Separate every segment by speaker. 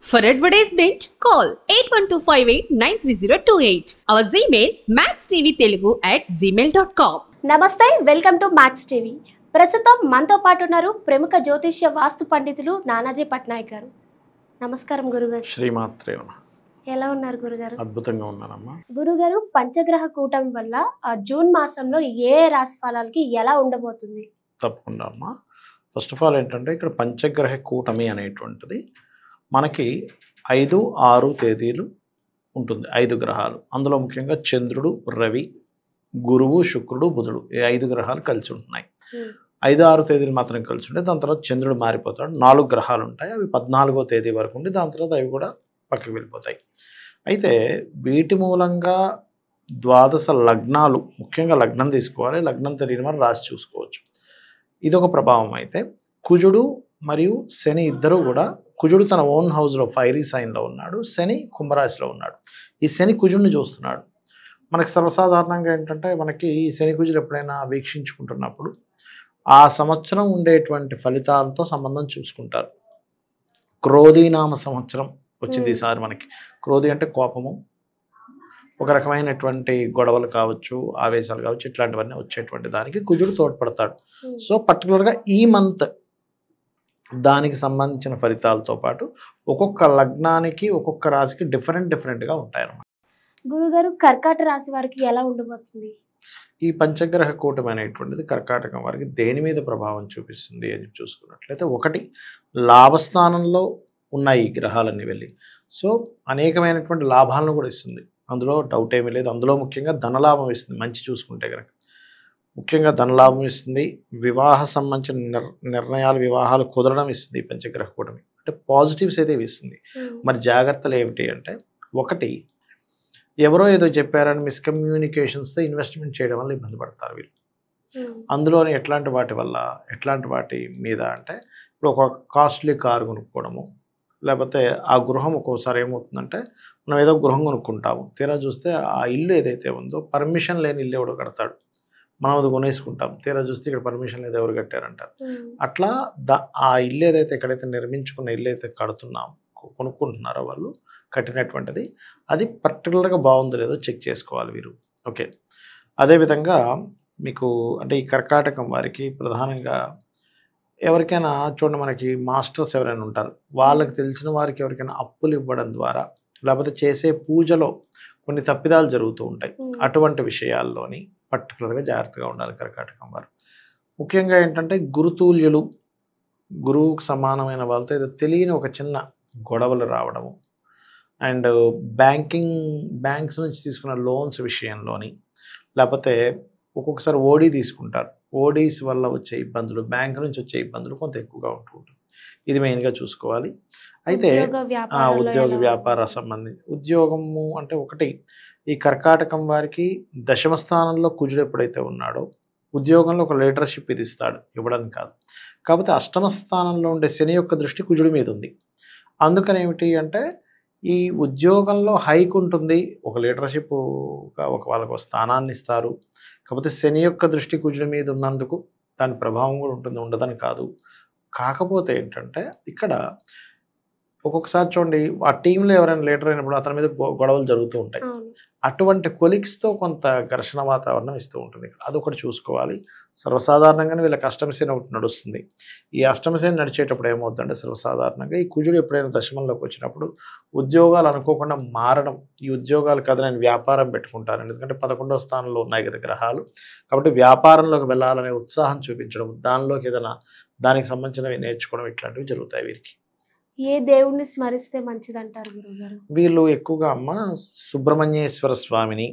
Speaker 1: For advertisement, call 8125893028. Our Gmail maxtvtelugu@gmail.com.
Speaker 2: నమస్తే, welcome to max TV. ప్రస్తుతం మనతో పాటు ఉన్నారు ప్రముఖ జ్యోతిష్య వాస్తు పండితులు నానాజీ పట్నాయక్ గారు. నమస్కారం గురుగారు.
Speaker 3: శ్రీమాత్రే నమః.
Speaker 2: ఎలా ఉన్నారు గురుగారు?
Speaker 3: అద్భుతంగా ఉన్నానమ్మా.
Speaker 2: గురుగారు, పంచగ్రహ కూటమి వల్ల జూన్ మాసంలో ఏ రాశి ఫలాలకి ఎలా ఉండబోతుంది?
Speaker 3: తప్పకుండా అమ్మా. ఫస్ట్ ఆఫ్ ఆల్ ఏంటంటే ఇక్కడ పంచగ్రహ కూటమి అనేటువంటిది మనకి 5, 6 తేదీలు ఉంటుంది. 5 గ్రహాలు, అందులో ముఖ్యంగా చంద్రుడు, రవి, గురువు, శుక్రుడు, బుధుడు, ఈ 5 గ్రహాలు కలిసి ఉంటున్నాయి. 5, 6 తేదీలు మాత్రం కలిసి ఉంటాయి. దాని తర్వాత చంద్రుడు మారిపోతాడు. 4 గ్రహాలు ఉంటాయి, అవి 14వ తేదీ వరకు ఉండి దాని తర్వాత అవి కూడా పక్కకి వెళ్ళిపోతాయి. అయితే వీటి మూలంగా ద్వాదశ లగ్నాలు, ముఖ్యంగా లగ్నం తీసుకోవాలి. లగ్నం తెలియని వారు రాసి చూసుకోవచ్చు. ఇదొక ప్రభావం. అయితే కుజుడు మరియు శని ఇద్దరు కూడా, కుజుడు తన ఓన్ హౌస్లో ఫైరీ సైన్లో ఉన్నాడు, శని కుంభరాశిలో ఉన్నాడు. ఈ శని కుజుడిని చూస్తున్నాడు. మనకి సర్వసాధారణంగా ఏంటంటే మనకి ఈ శని కుజుడు ఎప్పుడైనా వీక్షించుకుంటున్నప్పుడు ఆ సంవత్సరం ఉండేటువంటి ఫలితాలతో సంబంధం చూసుకుంటారు. క్రోధీనామ సంవత్సరం వచ్చింది ఈసారి మనకి. క్రోధి అంటే కోపము, ఒక రకమైనటువంటి గొడవలు కావచ్చు, ఆవేశాలు కావచ్చు, ఇట్లాంటివన్నీ వచ్చేటువంటి దానికి కుజుడు తోడ్పడతాడు. సో పర్టికులర్గా ఈ మంత్ దానికి సంబంధించిన ఫలితాలతో పాటు ఒక్కొక్క లగ్నానికి ఒక్కొక్క రాశికి డిఫరెంట్గా ఉంటాయన్నమాట.
Speaker 2: గురుగారు, కర్కాట రాశి వారికి ఎలా ఉండబోతుంది?
Speaker 3: ఈ పంచగ్రహ కూటమి అనేటువంటిది కర్కాటకం వారికి దేని మీద ప్రభావం చూపిస్తుంది అని చూసుకున్నట్లయితే, ఒకటి లాభస్థానంలో ఉన్నాయి ఈ గ్రహాలన్నీ వెళ్ళి, సో అనేకమైనటువంటి లాభాలను కూడా ఇస్తుంది. అందులో డౌట్ ఏమీ లేదు. అందులో ముఖ్యంగా ధనలాభం ఇస్తుంది మంచి చూసుకుంటే కనుక. ముఖ్యంగా ధనలాభం ఇస్తుంది. వివాహ సంబంధించిన నిర్ణయాలు, వివాహాలు కుదరడం ఇస్తుంది ఈ పంచగ్రహ కూటమి. అంటే పాజిటివ్స్ అయితే ఇస్తుంది. మరి జాగ్రత్తలు ఏమిటి అంటే, ఒకటి ఎవరో ఏదో చెప్పారని మిస్కమ్యూనికేషన్స్తో ఇన్వెస్ట్మెంట్ చేయడం వల్ల ఇబ్బంది పడతారు వీళ్ళు. అందులోని ఎట్లాంటి వాటి మీద అంటే, ఇప్పుడు ఒక కాస్ట్లీ కారు కొనుక్కోవడము, లేకపోతే ఆ గృహం ఒక్కోసారి ఏమవుతుందంటే, మనం ఏదో గృహం కొనుక్కుంటాము, తీరా చూస్తే ఆ ఇల్లు ఏదైతే ఉందో పర్మిషన్ లేని ఇల్లు ఎవడో కడతాడు, మనం అది కొనేసుకుంటాం, తీరా చూస్తే ఇక్కడ పర్మిషన్ లేదు, ఎవరు కట్టారంటారు. అట్లా ఆ ఇల్లు ఏదైతే, ఎక్కడైతే నిర్మించుకున్న ఇల్లు అయితే కొనుక్కుంటున్నారో వాళ్ళు కట్టినటువంటిది, అది పర్టికులర్గా బాగుందో లేదో చెక్ చేసుకోవాలి వీరు. ఓకే. అదేవిధంగా మీకు అంటే ఈ కర్కాటకం వారికి ప్రధానంగా ఎవరికైనా చూడండి, మనకి మాస్టర్స్ ఎవరైనా ఉంటారు, వాళ్ళకి తెలిసిన వారికి ఎవరికైనా అప్పులు ఇవ్వడం ద్వారా, లేకపోతే చేసే పూజలో కొన్ని తప్పిదాలు జరుగుతూ ఉంటాయి. అటువంటి విషయాల్లోని పర్టికులర్గా జాగ్రత్తగా ఉండాలి కర్కాటకం వారు. ముఖ్యంగా ఏంటంటే గురుతుల్యులు, గురువుకు సమానమైన వాళ్ళతో ఏదో తెలియని ఒక చిన్న గొడవలు రావడము, అండ్ బ్యాంక్స్ నుంచి తీసుకున్న లోన్స్ విషయంలోని, లేకపోతే ఒక్కొక్కసారి ఓడీ తీసుకుంటారు, ఓడీస్ వల్ల వచ్చే ఇబ్బందులు, బ్యాంక్ నుంచి వచ్చే ఇబ్బందులు కొంత ఎక్కువగా ఉంటుంటుంది. ఇది మెయిన్గా చూసుకోవాలి. అయితే ఉద్యోగ వ్యాపార సంబంధించి ఉద్యోగము అంటే, ఒకటి ఈ కర్కాటకం వారికి దశమ స్థానంలో కుజుడు ఎప్పుడైతే ఉన్నాడో ఉద్యోగంలో ఒక లీడర్షిప్ ఇది ఇస్తాడు, ఇవ్వడం కాదు. కాకపోతే అష్టమ స్థానంలో ఉండే శని యొక్క దృష్టి కుజుడి మీద ఉంది. అందుకని ఏమిటి అంటే, ఈ ఉద్యోగంలో హైక్ ఉంటుంది, ఒక లీడర్షిప్, వాళ్ళకు స్థానాన్ని ఇస్తారు. కాకపోతే శని యొక్క దృష్టి కుజుడి మీద ఉన్నందుకు దాని ప్రభావం కూడా ఉంటుంది, ఉండదని కాదు. కాకపోతే ఏంటంటే ఇక్కడ ఒక్కొక్కసారి చూడండి, ఆ టీంలో ఎవరైనా లీడర్ అయినప్పుడు అతని మీద గొడవలు జరుగుతూ ఉంటాయి. అటువంటి కొలిగ్స్తో కొంత ఘర్షణ వాతావరణం ఇస్తూ ఉంటుంది. అదొకటి చూసుకోవాలి. సర్వసాధారణంగానే వీళ్ళకి అష్టమశని ఒకటి నడుస్తుంది. ఈ అష్టమశని నడిచేటప్పుడు ఏమవుతుందంటే, సర్వసాధారణంగా ఈ కుజుడు ఎప్పుడైనా దశమంలోకి వచ్చినప్పుడు ఉద్యోగాలు అనుకోకుండా మారడం, ఈ ఉద్యోగాలు కదా నేను వ్యాపారం పెట్టుకుంటాను, ఎందుకంటే 11వ స్థానంలో ఉన్నాయి కదా గ్రహాలు, కాబట్టి వ్యాపారంలోకి వెళ్ళాలనే ఉత్సాహం చూపించడం, దానిలోకి ఏదైనా దానికి సంబంధించినవి నేర్చుకోవడం, ఇట్లాంటివి జరుగుతాయి వీరికి.
Speaker 2: ఏ దేవుణ్ణి స్మరిస్తే మంచిదంటారు గురుగారు?
Speaker 3: వీళ్ళు ఎక్కువగా సుబ్రహ్మణ్యేశ్వర స్వామిని,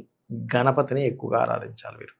Speaker 3: గణపతిని ఎక్కువగా ఆరాధించాలి వీరు.